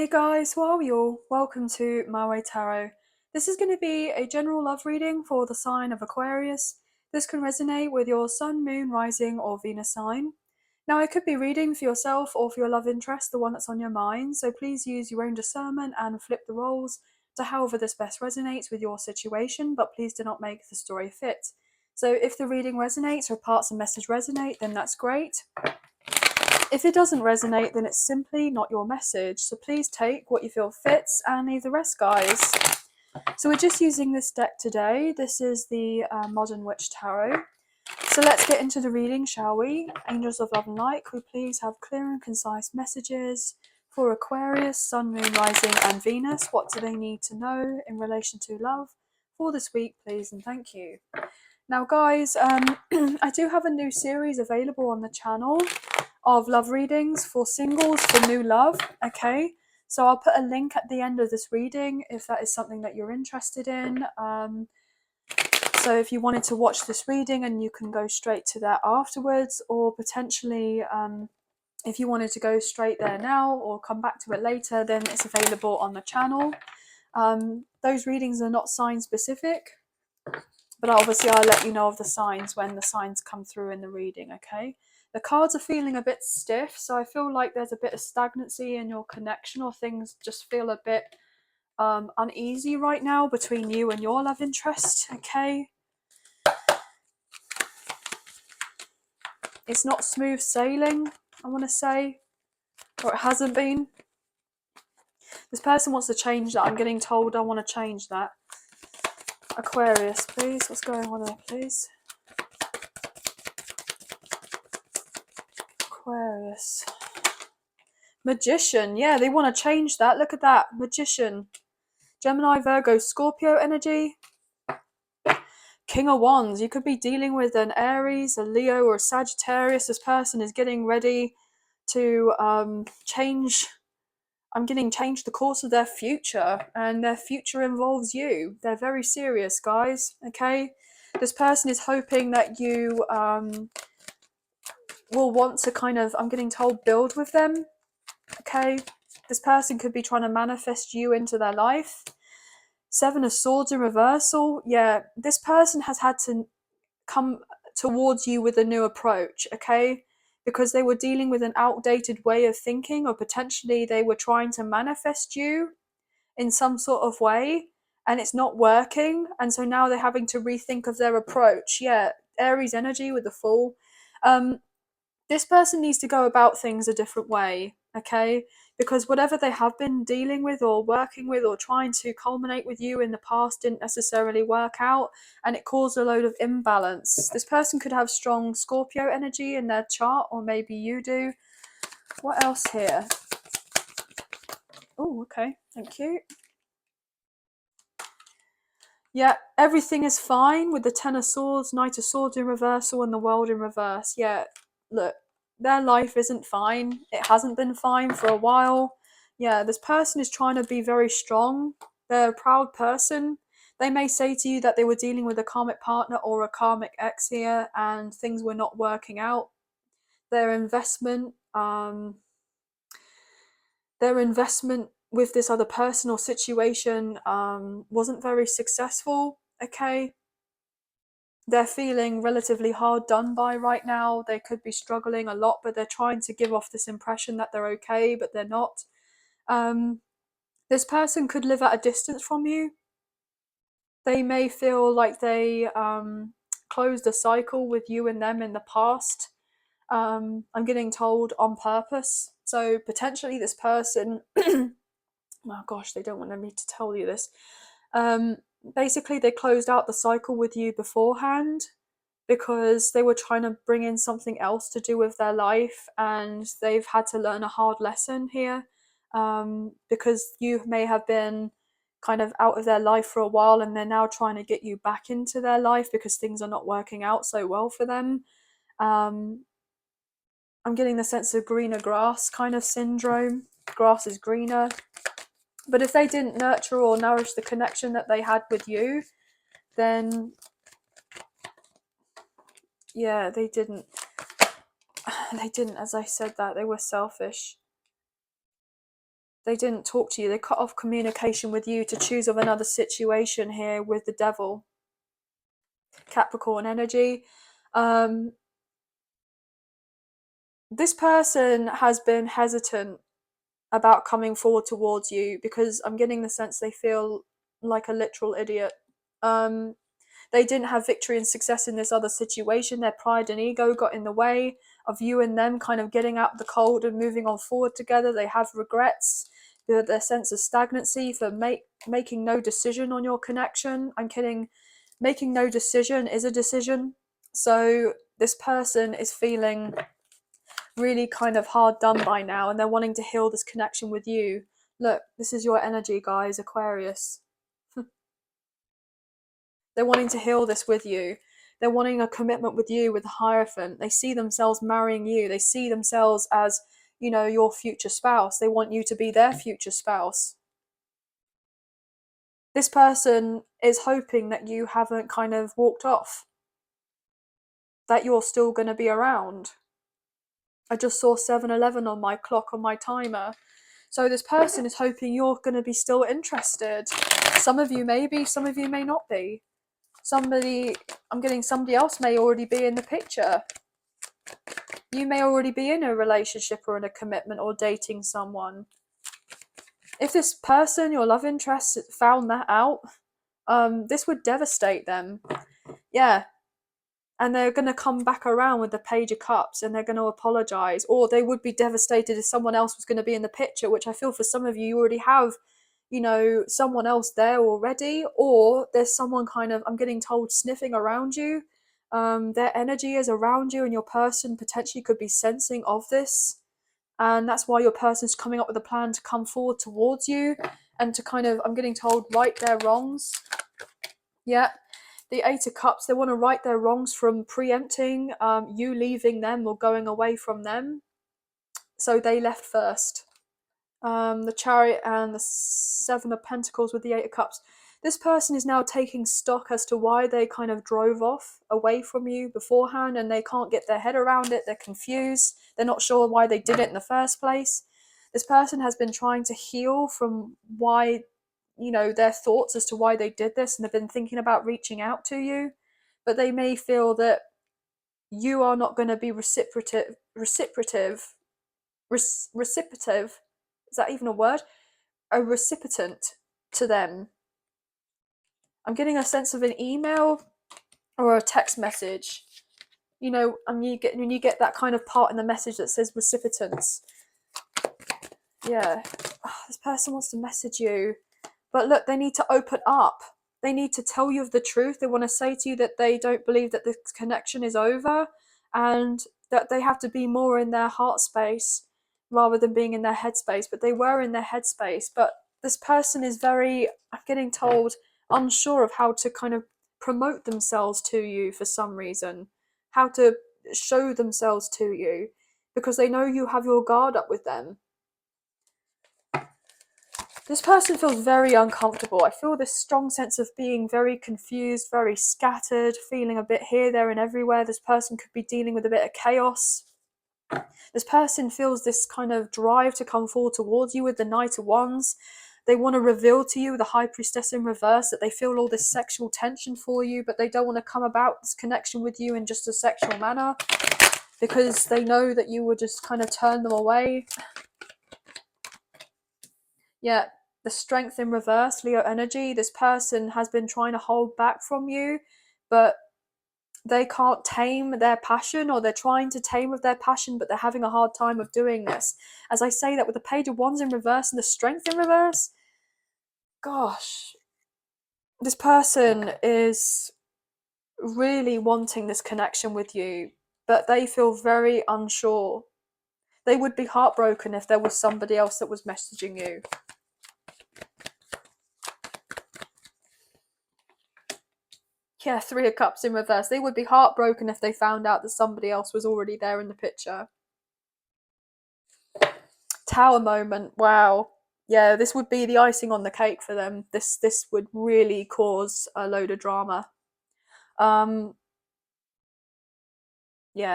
Hey guys, how are you all? Welcome to My Way Tarot. This is going to be a general love reading for the sign of Aquarius. This can resonate with your sun, moon, rising, or Venus sign. Now, I could be reading for yourself or for your love interest, the one that's on your mind, so please use your own discernment and flip the roles to however this best resonates with your situation, but please do not make the story fit. So, if the reading resonates or parts of the message resonate, then that's great. If it doesn't resonate, then it's simply not your message. So please take what you feel fits and leave the rest, guys. So we're just using this deck today. This is the Modern Witch Tarot. So let's get into the reading, shall we? Angels of Love and Light, could we please have clear and concise messages for Aquarius, Sun, Moon, Rising and Venus? What do they need to know in relation to love for this week, please, and thank you. Now, guys, I do have a new series available on the channel of love readings for singles for new love. Okay, so I'll put a link at the end of this reading if that is something that you're interested in. So if you wanted to watch this reading, and you can go straight to that afterwards, or potentially if you wanted to go straight there now or come back to it later, then it's available on the channel. Those readings are not sign specific, but obviously I'll let you know of the signs when the signs come through in the reading. Okay, the cards are feeling a bit stiff, so I feel like there's a bit of stagnancy in your connection, or things just feel a bit uneasy right now between you and your love interest. Okay, it's not smooth sailing, I want to say, or it hasn't been. This person wants to change that. I'm getting told I want to change that. Aquarius, please, what's going on there, please? Aquarius. Magician, yeah, they want to change that. Look at that, Magician. Gemini, Virgo, Scorpio energy. King of Wands, you could be dealing with an Aries, a Leo, or a Sagittarius. This person is getting ready to change the course of their future, and their future involves you. They're very serious, guys. Okay, this person is hoping that you will want to kind of, I'm getting told, build with them. Okay, this person could be trying to manifest you into their life. Seven of Swords in reversal. Yeah, this person has had to come towards you with a new approach, okay? Because they were dealing with an outdated way of thinking, or potentially they were trying to manifest you in some sort of way, and it's not working. And so now they're having to rethink of their approach. Yeah, Aries energy with the Fool. This person needs to go about things a different way, okay? Because whatever they have been dealing with or working with or trying to culminate with you in the past didn't necessarily work out, and it caused a load of imbalance. This person could have strong Scorpio energy in their chart, or maybe you do. What else here? Oh, okay, thank you. Yeah, everything is fine with the Ten of Swords, Knight of Swords in reversal, and the World in reverse. Yeah, look, their life isn't fine. It hasn't been fine for a while. Yeah, this person is trying to be very strong. They're a proud person. They may say to you that they were dealing with a karmic partner or a karmic ex here, and things were not working out. Their investment, with this other person or situation wasn't very successful. Okay, they're feeling relatively hard done by right now. They could be struggling a lot, but they're trying to give off this impression that they're okay, but they're not. This person could live at a distance from you. They may feel like they closed a cycle with you and them in the past. I'm getting told on purpose. So potentially this person, oh gosh, they don't want me to tell you this. Basically, they closed out the cycle with you beforehand because they were trying to bring in something else to do with their life, and they've had to learn a hard lesson here, because you may have been kind of out of their life for a while, and they're now trying to get you back into their life because things are not working out so well for them. I'm getting the sense of greener grass kind of syndrome. Grass is greener. But if they didn't nurture or nourish the connection that they had with you, then yeah, they didn't, as I said that, they were selfish. They didn't talk to you. They cut off communication with you to choose of another situation here with the devil. Capricorn energy. This person has been hesitant about coming forward towards you because I'm getting the sense they feel like a literal idiot. They didn't have victory and success in this other situation. Their pride and ego got in the way of you and them kind of getting out of the cold and moving on forward together. They have regrets, their sense of stagnancy for making no decision on your connection. I'm kidding. Making no decision is a decision. So this person is feeling really kind of hard done by now, and they're wanting to heal this connection with you. Look, this is your energy, guys, Aquarius. They're wanting to heal this with you. They're wanting a commitment with you, with the Hierophant. They see themselves marrying you. They see themselves as, your future spouse. They want you to be their future spouse. This person is hoping that you haven't kind of walked off, that you're still going to be around. I just saw 7:11 on my clock, on my timer. So this person is hoping you're going to be still interested. Some of you may be, some of you may not be. Somebody else may already be in the picture. You may already be in a relationship or in a commitment or dating someone. If this person, your love interest, found that out, this would devastate them. Yeah. And they're going to come back around with the Page of Cups and they're going to apologise. Or they would be devastated if someone else was going to be in the picture, which I feel for some of you already have, someone else there already. Or there's someone kind of, I'm getting told, sniffing around you. Their energy is around you and your person potentially could be sensing of this. And that's why your person's coming up with a plan to come forward towards you and to kind of, I'm getting told, right their wrongs. Yeah. The Eight of Cups, they want to right their wrongs from preempting you leaving them or going away from them. So they left first. The Chariot and the Seven of Pentacles with the Eight of Cups. This person is now taking stock as to why they kind of drove off away from you beforehand and they can't get their head around it. They're confused. They're not sure why they did it in the first place. This person has been trying to heal from why, their thoughts as to why they did this, and they've been thinking about reaching out to you. But they may feel that you are not going to be reciprocative. Is that even a word? A recipient to them. I'm getting a sense of an email or a text message. When you get that kind of part in the message that says recipients. Yeah, this person wants to message you, but look, they need to open up. They need to tell you of the truth. They want to say to you that they don't believe that this connection is over, and that they have to be more in their heart space rather than being in their head space. But they were in their head space. But this person is very, I'm getting told, unsure of how to kind of promote themselves to you for some reason, how to show themselves to you, because they know you have your guard up with them. This person feels very uncomfortable. I feel this strong sense of being very confused, very scattered, feeling a bit here, there, and everywhere. This person could be dealing with a bit of chaos. This person feels this kind of drive to come forward towards you with the Knight of Wands. They want to reveal to you, the High Priestess in reverse, that they feel all this sexual tension for you, but they don't want to come about this connection with you in just a sexual manner because they know that you would just kind of turn them away. Yeah, the Strength in reverse, Leo energy. This person has been trying to hold back from you, but they can't tame their passion, or they're trying to tame with their passion, but they're having a hard time of doing this. As I say that with the Page of Wands in reverse and the Strength in reverse, gosh, this person is really wanting this connection with you, but they feel very unsure. They would be heartbroken if there was somebody else that was messaging you. Yeah, Three of Cups in reverse. They would be heartbroken if they found out that somebody else was already there in the picture. Tower moment. Wow. Yeah, this would be the icing on the cake for them. This would really cause a load of drama. Yeah,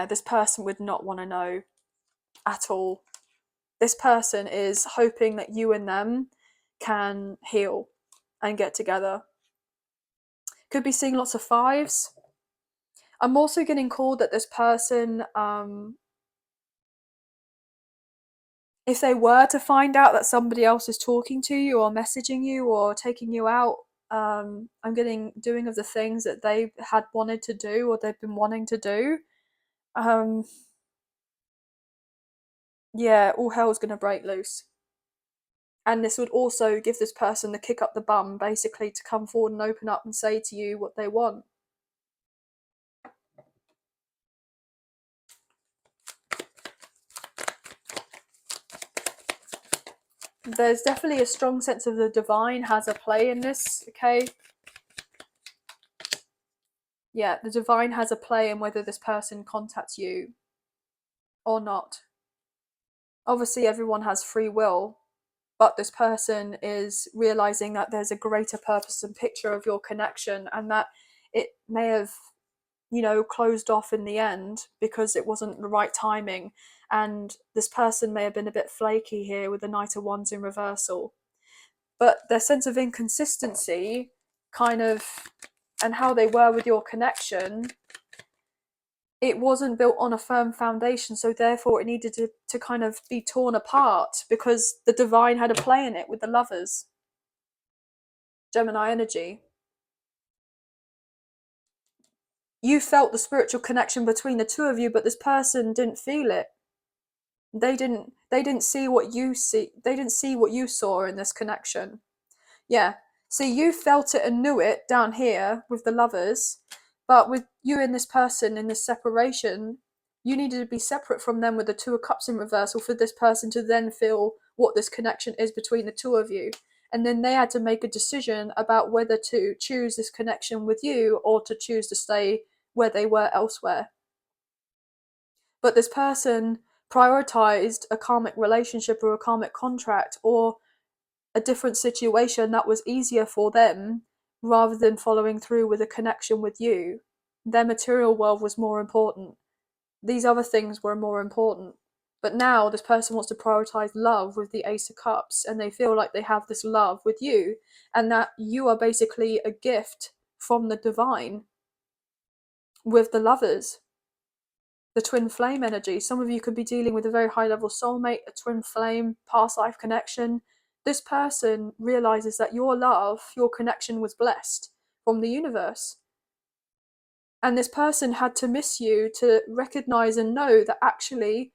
this person would not want to know at all. This person is hoping that you and them can heal and get together. Could be seeing lots of fives. I'm also getting called that this person, if they were to find out that somebody else is talking to you or messaging you or taking you out, I'm getting doing of the things that they had wanted to do or they've been wanting to do. Yeah, all hell's gonna break loose. And this would also give this person the kick up the bum, basically, to come forward and open up and say to you what they want. There's definitely a strong sense of the divine has a play in this, okay? Yeah, the divine has a play in whether this person contacts you or not. Obviously, everyone has free will, but this person is realizing that there's a greater purpose and picture of your connection, and that it may have, closed off in the end because it wasn't the right timing. And this person may have been a bit flaky here with the Knight of Wands in reversal. But their sense of inconsistency, kind of, and how they were with your connection, it wasn't built on a firm foundation, so therefore it needed to kind of be torn apart because the divine had a play in it with the lovers. Gemini energy. You felt the spiritual connection between the two of you, but this person didn't feel it. They didn't see what you see. They didn't see what you saw in this connection. Yeah. See, you felt it and knew it down here with the lovers, but with you and this person in this separation, you needed to be separate from them with the Two of Cups in reversal for this person to then feel what this connection is between the two of you. And then they had to make a decision about whether to choose this connection with you or to choose to stay where they were elsewhere. But this person prioritized a karmic relationship or a karmic contract or a different situation that was easier for them rather than following through with a connection with you. Their material world was more important. These other things were more important. But now this person wants to prioritize love with the Ace of Cups, and they feel like they have this love with you, and that you are basically a gift from the divine with the lovers. The twin flame energy. Some of you could be dealing with a very high level soulmate, a twin flame, past life connection. This person realizes that your love, your connection was blessed from the universe. And this person had to miss you to recognize and know that actually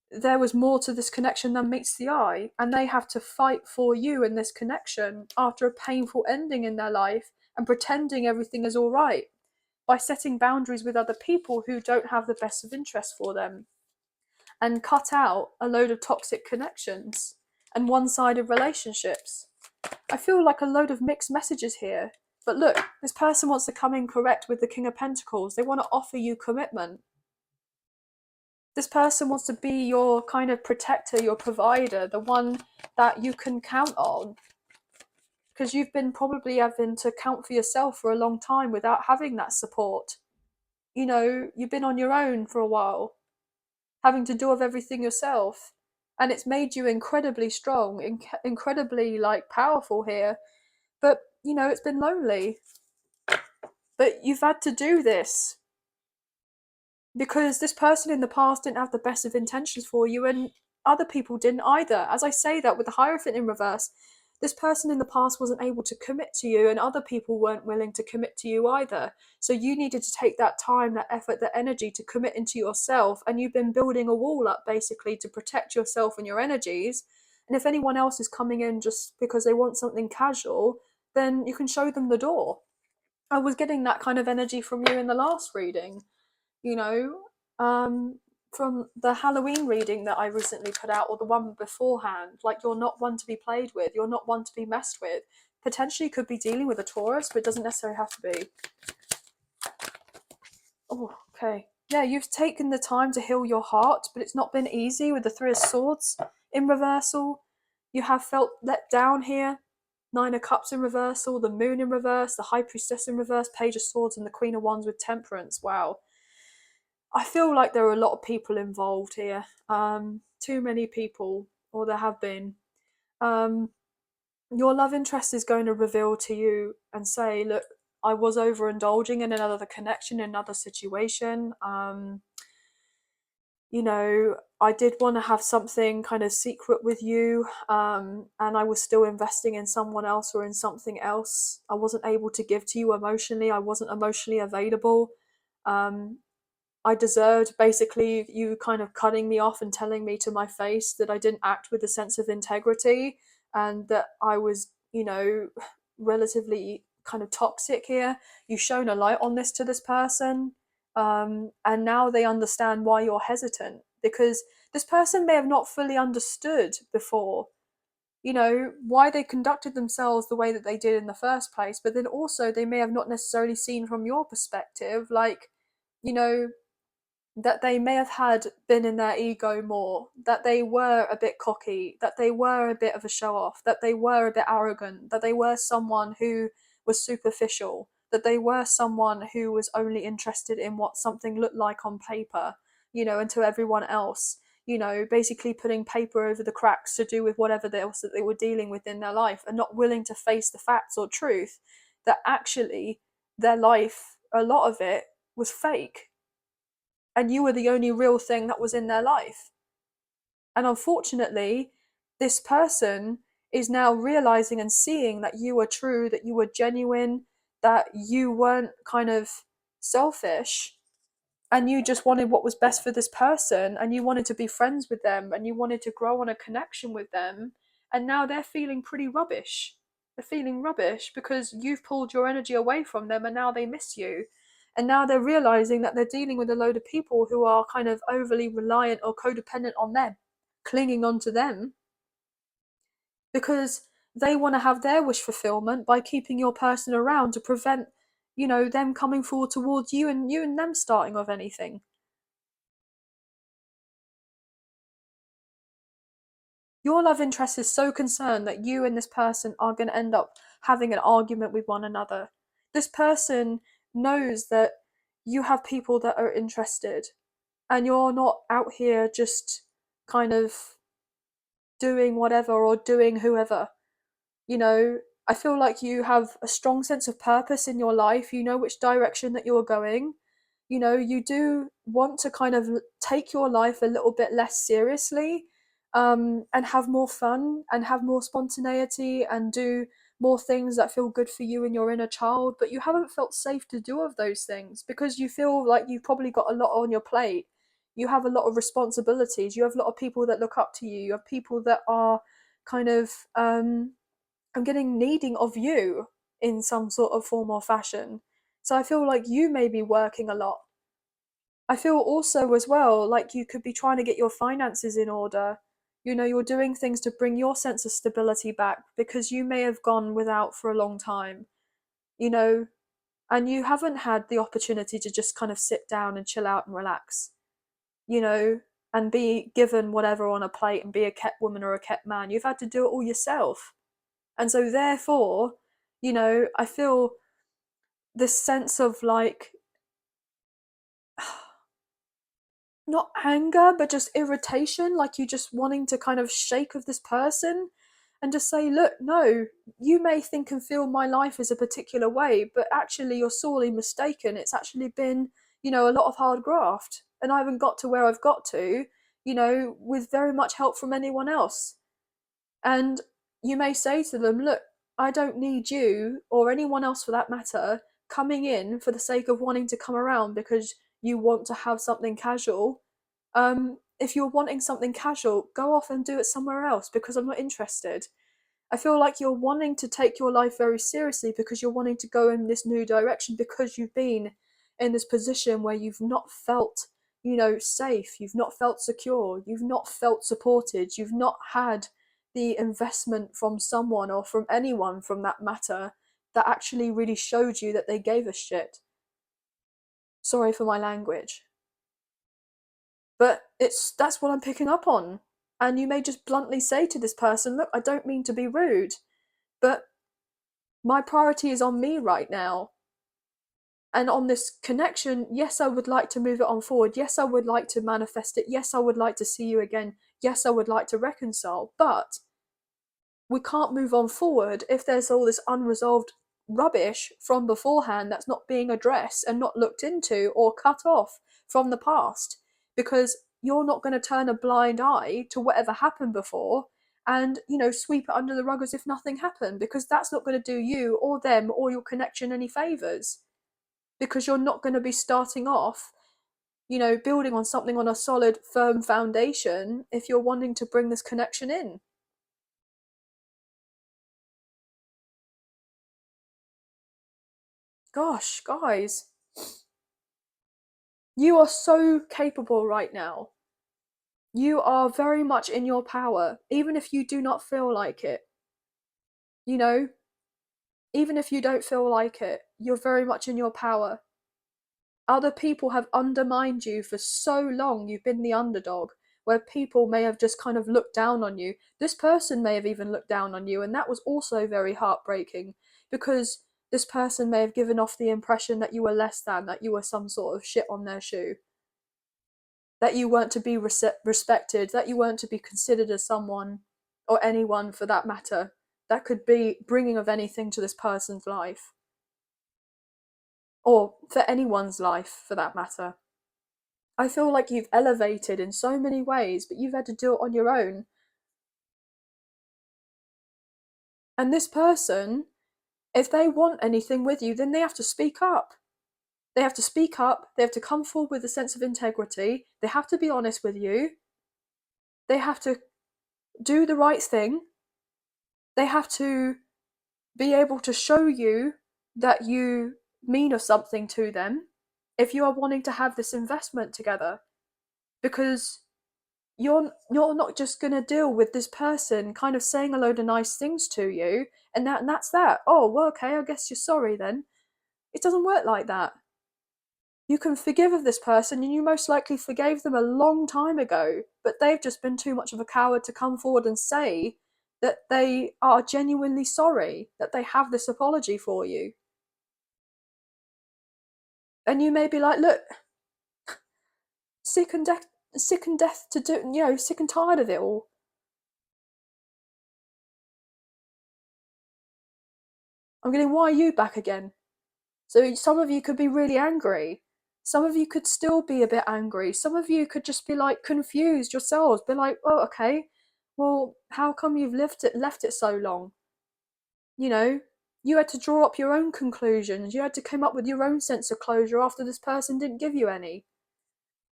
there was more to this connection than meets the eye. And they have to fight for you in this connection after a painful ending in their life and pretending everything is all right by setting boundaries with other people who don't have the best of interest for them, and cut out a load of toxic connections and one-sided relationships. I feel like a load of mixed messages here. But look, this person wants to come in correct with the King of Pentacles. They want to offer you commitment. This person wants to be your kind of protector, your provider, the one that you can count on. Because you've been probably having to count for yourself for a long time without having that support. You've been on your own for a while, having to do of everything yourself, and it's made you incredibly strong, incredibly powerful here. But it's been lonely, but you've had to do this because this person in the past didn't have the best of intentions for you, and other people didn't either. As I say that with the Hierophant in reverse, this person in the past wasn't able to commit to you, and other people weren't willing to commit to you either. So you needed to take that time, that effort, that energy to commit into yourself, and you've been building a wall up basically to protect yourself and your energies. And if anyone else is coming in just because they want something casual, then you can show them the door. I was getting that kind of energy from you in the last reading, you know, from the Halloween reading that I recently put out, or the one beforehand. Like, you're not one to be played with, you're not one to be messed with. Potentially could be dealing with a Taurus, but it doesn't necessarily have to be. Oh, okay. Yeah, you've taken the time to heal your heart, but it's not been easy with the Three of Swords in reversal. You have felt let down here. Nine of Cups in reversal, the Moon in reverse, the High Priestess in reverse, Page of Swords, and the Queen of Wands with Temperance. Wow. I feel like there are a lot of people involved here. too many people, or there have been, um, your love interest is going to reveal to you and say, look, I was overindulging in another connection, in another situation. I did want to have something kind of secret with you, and I was still investing in someone else or in something else. I wasn't able to give to you emotionally, I wasn't emotionally available. Um, I deserved basically you kind of cutting me off and telling me to my face that I didn't act with a sense of integrity, and that I was, relatively kind of toxic here. You've shown a light on this to this person, and now they understand why you're hesitant, because this person may have not fully understood before, why they conducted themselves the way that they did in the first place, but then also they may have not necessarily seen from your perspective, like, you know that they may have had been in their ego more, that they were a bit cocky, that they were a bit of a show off, that they were a bit arrogant, that they were someone who was superficial, that they were someone who was only interested in what something looked like on paper, and to everyone else, basically putting paper over the cracks to do with whatever else that they were dealing with in their life, and not willing to face the facts or truth that actually their life, a lot of it, was fake, and you were the only real thing that was in their life. And unfortunately, this person is now realizing and seeing that you were true, that you were genuine, that you weren't kind of selfish, and you just wanted what was best for this person, and you wanted to be friends with them, and you wanted to grow on a connection with them. And now they're feeling pretty rubbish. They're feeling rubbish because you've pulled your energy away from them, and now they miss you. And now they're realizing that they're dealing with a load of people who are kind of overly reliant or codependent on them, clinging on to them, because they want to have their wish fulfillment by keeping your person around to prevent, them coming forward towards you, and you and them starting with anything. Your love interest is so concerned that you and this person are going to end up having an argument with one another. This person knows that you have people that are interested, and you're not out here just kind of doing whatever or doing whoever. you know I feel like you have a strong sense of purpose in your life. You know which direction that you're going. You do want to kind of take your life a little bit less seriously, and have more fun and have more spontaneity and do more things that feel good for you and your inner child, but you haven't felt safe to do of those things because you feel like you've probably got a lot on your plate. You have a lot of responsibilities, you have a lot of people that look up to you, you have people that are kind of, I'm getting needing of you in some sort of form or fashion. So I feel like you may be working a lot. I feel also as well like you could be trying to get your finances in order. You're doing things to bring your sense of stability back because you may have gone without for a long time, you know, and you haven't had the opportunity to just kind of sit down and chill out and relax, you know, and be given whatever on a plate and be a kept woman or a kept man. You've had to do it all yourself. And so, therefore, I feel this sense of like, not anger, but just irritation, like you just wanting to kind of shake of this person and just say, look, no, you may think and feel my life is a particular way, but actually you're sorely mistaken. It's actually been, a lot of hard graft. And I haven't got to where I've got to, with very much help from anyone else. And you may say to them, look, I don't need you or anyone else for that matter coming in for the sake of wanting to come around because you want to have something casual. If you're wanting something casual, go off and do it somewhere else because I'm not interested. I feel like you're wanting to take your life very seriously because you're wanting to go in this new direction because you've been in this position where you've not felt, safe, you've not felt secure, you've not felt supported, you've not had the investment from someone or from anyone from that matter that actually really showed you that they gave a shit. Sorry for my language. But that's what I'm picking up on. And you may just bluntly say to this person, look, I don't mean to be rude, but my priority is on me right now. And on this connection, yes, I would like to move it on forward. Yes, I would like to manifest it. Yes, I would like to see you again. Yes, I would like to reconcile. But we can't move on forward if there's all this unresolved rubbish from beforehand that's not being addressed and not looked into or cut off from the past, because you're not going to turn a blind eye to whatever happened before and sweep it under the rug as if nothing happened, because that's not going to do you or them or your connection any favors, because you're not going to be starting off building on something on a solid firm foundation if you're wanting to bring this connection in. Gosh, guys, you are so capable right now. You are very much in your power, even if you do not feel like it. You know, even if you don't feel like it, you're very much in your power. Other people have undermined you for so long, you've been the underdog, where people may have just kind of looked down on you. This person may have even looked down on you, and that was also very heartbreaking, because this person may have given off the impression that you were less than, that you were some sort of shit on their shoe, that you weren't to be respected, that you weren't to be considered as someone, or anyone for that matter, that could be bringing of anything to this person's life, or for anyone's life for that matter. I feel like you've elevated in so many ways, but you've had to do it on your own. And this person, if they want anything with you, then they have to speak up. They have to speak up, they have to come forward with a sense of integrity, they have to be honest with you, they have to do the right thing, they have to be able to show you that you mean of something to them if you are wanting to have this investment together. Because you're not just going to deal with this person kind of saying a load of nice things to you, and that's that. Oh, well, okay, I guess you're sorry then. It doesn't work like that. You can forgive of this person, and you most likely forgave them a long time ago, but they've just been too much of a coward to come forward and say that they are genuinely sorry, that they have this apology for you. And you may be like, look, sick and death, to do, sick and tired of it all. I'm getting, why are you back again? So some of you could be really angry. Some of you could still be a bit angry. Some of you could just be like confused yourselves. Be like, oh, okay, well, how come you've left it so long? You know, you had to draw up your own conclusions. You had to come up with your own sense of closure after this person didn't give you any.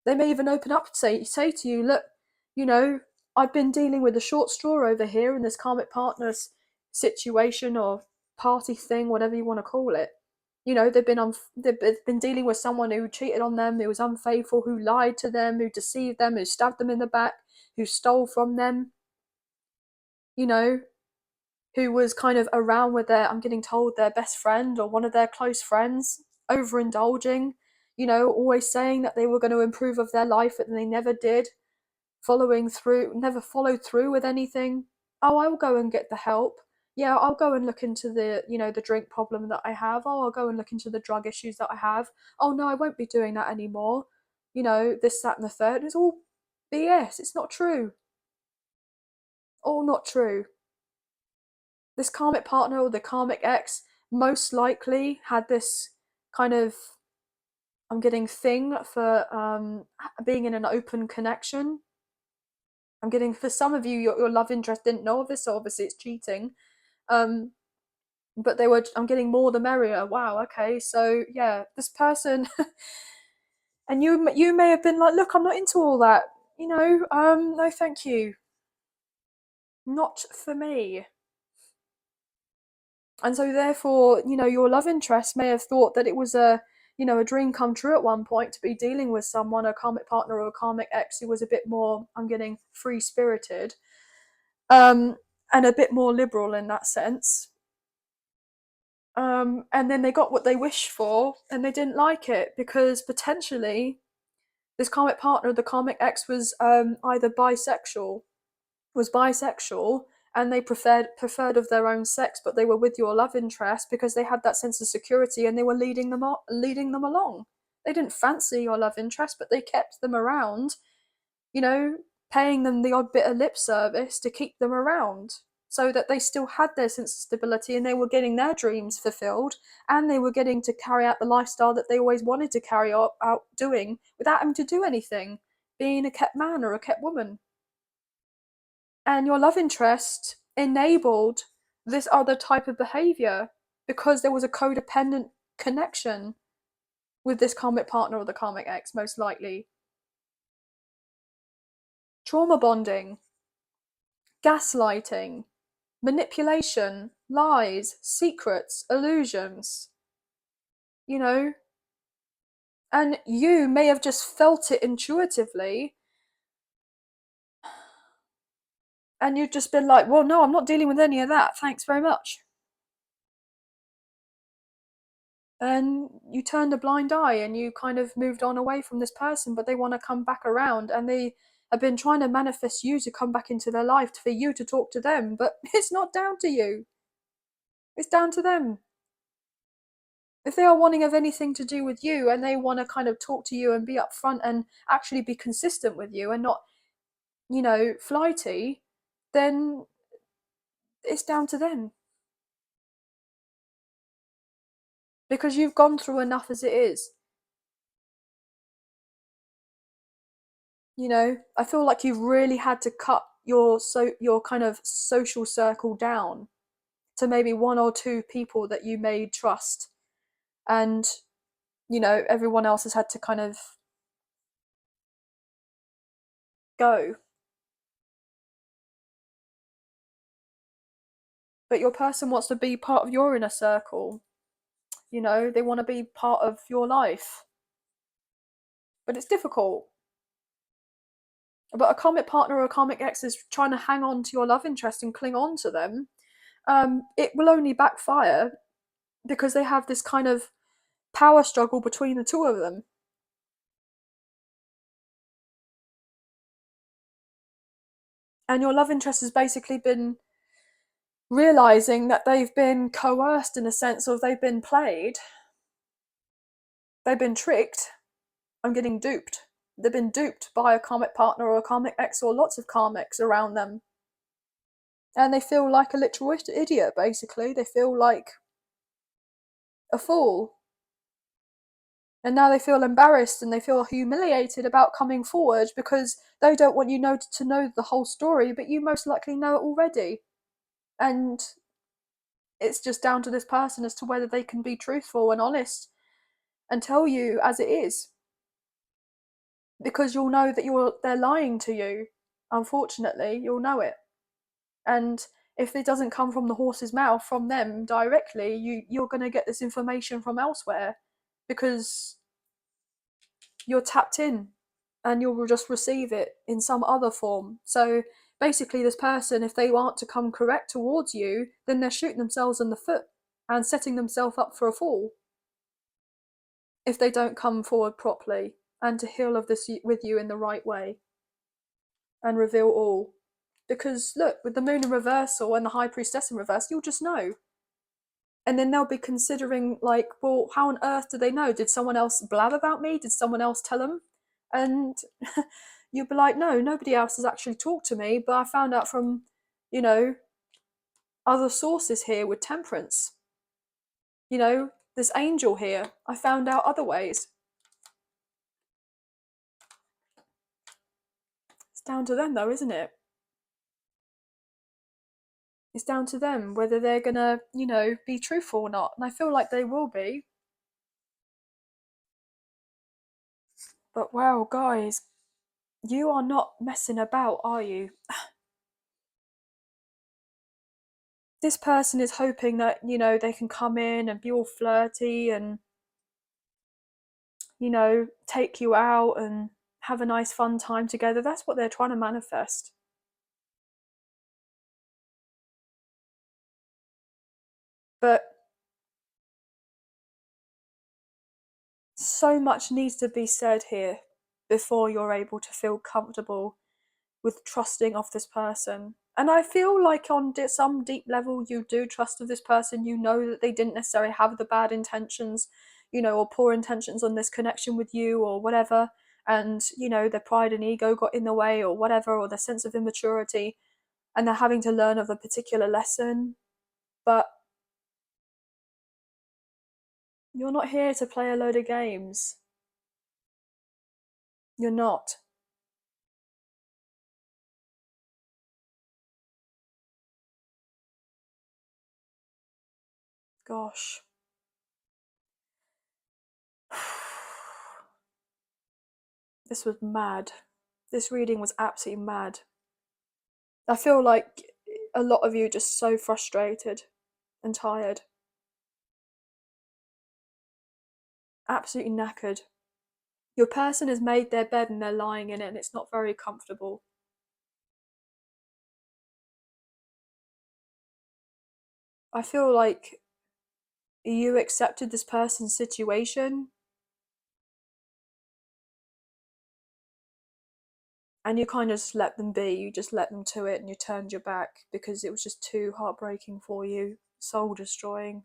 They may even open up and say to you, look, you know, I've been dealing with a short straw over here in this karmic partner's situation or party thing, whatever you want to call it. They've been dealing with someone who cheated on them, who was unfaithful, who lied to them, who deceived them, who stabbed them in the back, who stole from them, you know, who was kind of around with I'm getting told, their best friend or one of their close friends, overindulging, always saying that they were going to improve of their life, but they never did, never followed through with anything. Oh, I'll go and get the help. Yeah, I'll go and look into the drink problem that I have. Oh, I'll go and look into the drug issues that I have. Oh, no, I won't be doing that anymore. This, that, and the third. It's all BS. It's not true. All not true. This karmic partner or the karmic ex most likely had this kind of, I'm getting, thing for being in an open connection. I'm getting, for some of you, your love interest didn't know of this, so obviously it's cheating. Um, but I'm getting more the merrier. Wow, okay, so yeah, this person, and you may have been like, look, I'm not into all that. No, thank you. Not for me. And so therefore, your love interest may have thought that it was a dream come true at one point to be dealing with someone, a karmic partner or a karmic ex who was a bit more, I'm getting, free spirited, and a bit more liberal in that sense. And then they got what they wished for, and they didn't like it because potentially this karmic partner, the karmic ex, was either bisexual, and they preferred of their own sex, but they were with your love interest because they had that sense of security and they were leading them along. They didn't fancy your love interest, but they kept them around, you know, paying them the odd bit of lip service to keep them around so that they still had their sense of stability and they were getting their dreams fulfilled and they were getting to carry out the lifestyle that they always wanted to carry out doing without having to do anything, being a kept man or a kept woman. And your love interest enabled this other type of behavior because there was a codependent connection with this karmic partner or the karmic ex, most likely. Trauma bonding, gaslighting, manipulation, lies, secrets, illusions, you know, and you may have just felt it intuitively and you've just been like, well, no, I'm not dealing with any of that, thanks very much. And you turned a blind eye and you kind of moved on away from this person, but they want to come back around and they have been trying to manifest you to come back into their life for you to talk to them, but it's not down to you, it's down to them. If they are wanting of anything to do with you and they want to kind of talk to you and be upfront and actually be consistent with you and not, flighty, then it's down to them. Because you've gone through enough as it is. I feel like you've really had to cut your kind of social circle down to maybe one or two people that you may trust, and everyone else has had to kind of go. But your person wants to be part of your inner circle. They want to be part of your life, but it's difficult. But a karmic partner or a karmic ex is trying to hang on to your love interest and cling on to them. It will only backfire because they have this kind of power struggle between the two of them. And your love interest has basically been realizing that they've been coerced in a sense of they've been played, they've been tricked, I'm getting duped. They've been duped by a karmic partner or a karmic ex or lots of karmics around them. And they feel like a literal idiot, basically. They feel like a fool. And now they feel embarrassed and they feel humiliated about coming forward because they don't want you to know the whole story, but you most likely know it already. And it's just down to this person as to whether they can be truthful and honest and tell you as it is. Because you'll know that they're lying to you. Unfortunately, you'll know it. And if it doesn't come from the horse's mouth, from them directly, you're going to get this information from elsewhere because you're tapped in and you'll just receive it in some other form. So basically, this person, if they aren't to come correct towards you, then they're shooting themselves in the foot and setting themselves up for a fall if they don't come forward properly and to heal of this with you in the right way and reveal all. Because look, with the moon in reversal and the high priestess in reverse, you'll just know. And then they'll be considering, like, well, how on earth do they know? Did someone else blab about me? Did someone else tell them? And you'll be like, no, nobody else has actually talked to me, but I found out from, other sources here with temperance. This angel here, I found out other ways. It's down to them though, isn't it? It's down to them whether they're gonna, be truthful or not. And I feel like they will be. But wow, guys, you are not messing about, are you? This person is hoping that, they can come in and be all flirty and, take you out and have a nice fun time together. That's what they're trying to manifest. But so much needs to be said here before you're able to feel comfortable with trusting of this person And I feel like on some deep level, you do trust of this person. You know that they didn't necessarily have the bad intentions, or poor intentions on this connection with you or whatever. And, their pride and ego got in the way or whatever, or their sense of immaturity. And they're having to learn of a particular lesson. But you're not here to play a load of games. You're not. Gosh. This was mad. This reading was absolutely mad. I feel like a lot of you are just so frustrated and tired. Absolutely knackered. Your person has made their bed and they're lying in it and it's not very comfortable. I feel like you accepted this person's situation and you kind of just let them be. You just let them to it and you turned your back because it was just too heartbreaking for you, soul destroying.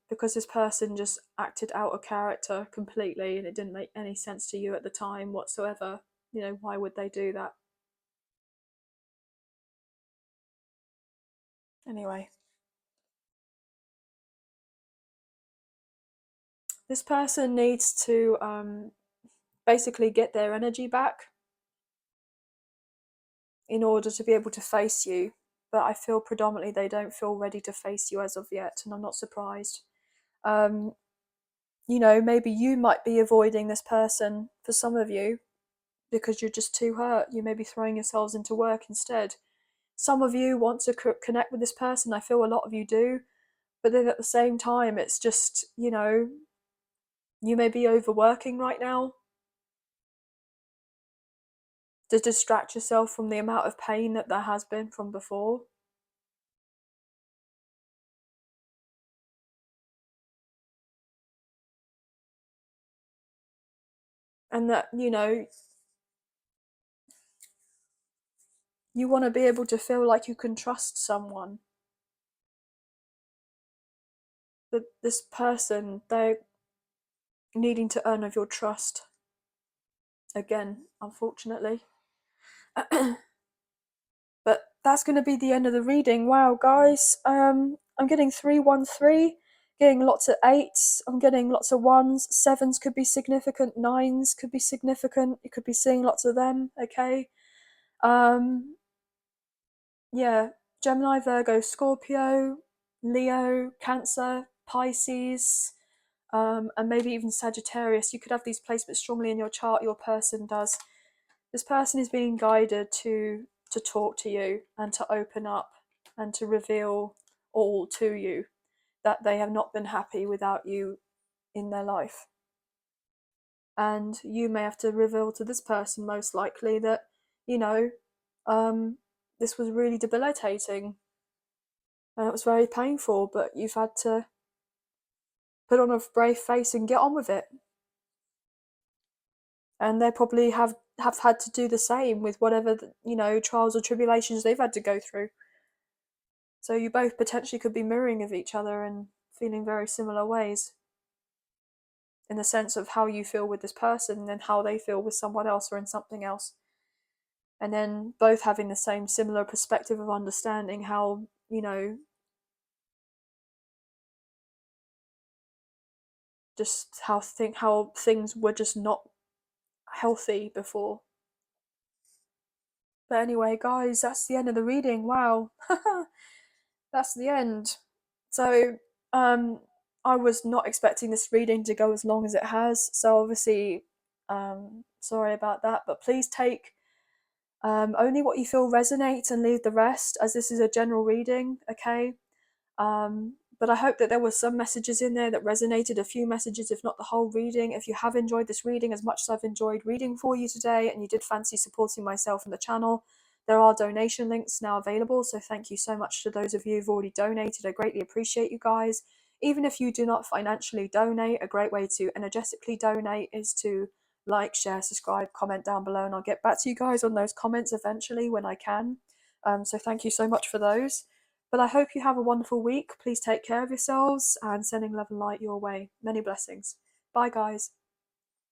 Because this person just acted out of character completely and it didn't make any sense to you at the time whatsoever. Why would they do that? Anyway, this person needs to basically get their energy back in order to be able to face you. But I feel predominantly they don't feel ready to face you as of yet, and I'm not surprised. Maybe you might be avoiding this person for some of you because you're just too hurt. You may be throwing yourselves into work instead. Some of you want to connect with this person. I feel a lot of you do. But then at the same time, it's just, you may be overworking right now to distract yourself from the amount of pain that there has been from before. And that, you want to be able to feel like you can trust someone. That this person, they're needing to earn of your trust. Again, unfortunately. But that's going to be the end of the reading. Wow, guys. I'm getting 313, getting lots of 8s. I'm getting lots of 1s. 7s could be significant. 9s could be significant. You could be seeing lots of them. Okay. Yeah. Gemini, Virgo, Scorpio, Leo, Cancer, Pisces, and maybe even Sagittarius. You could have these placements strongly in your chart. Your person does. This person is being guided to talk to you and to open up and to reveal all to you, that they have not been happy without you in their life. And you may have to reveal to this person, most likely, that this was really debilitating and it was very painful, but you've had to put on a brave face and get on with it. And they probably have had to do the same with whatever trials or tribulations they've had to go through. So you both potentially could be mirroring of each other and feeling very similar ways, in the sense of how you feel with this person and how they feel with someone else or in something else. And then both having the same similar perspective of understanding how, just how things were just not healthy before. But anyway, guys, that's the end of the reading. Wow. That's the end. So, I was not expecting this reading to go as long as it has. So obviously, sorry about that. But please take only what you feel resonates and leave the rest, as this is a general reading. Okay. But I hope that there were some messages in there that resonated, a few messages, if not the whole reading. If you have enjoyed this reading as much as I've enjoyed reading for you today, and you did fancy supporting myself and the channel, there are donation links now available. So thank you so much to those of you who've already donated. I greatly appreciate you guys. Even if you do not financially donate, a great way to energetically donate is to like, share, subscribe, comment down below, and I'll get back to you guys on those comments eventually when I can. So thank you so much for those. But I hope you have a wonderful week. Please take care of yourselves and sending love and light your way. Many blessings. Bye, guys.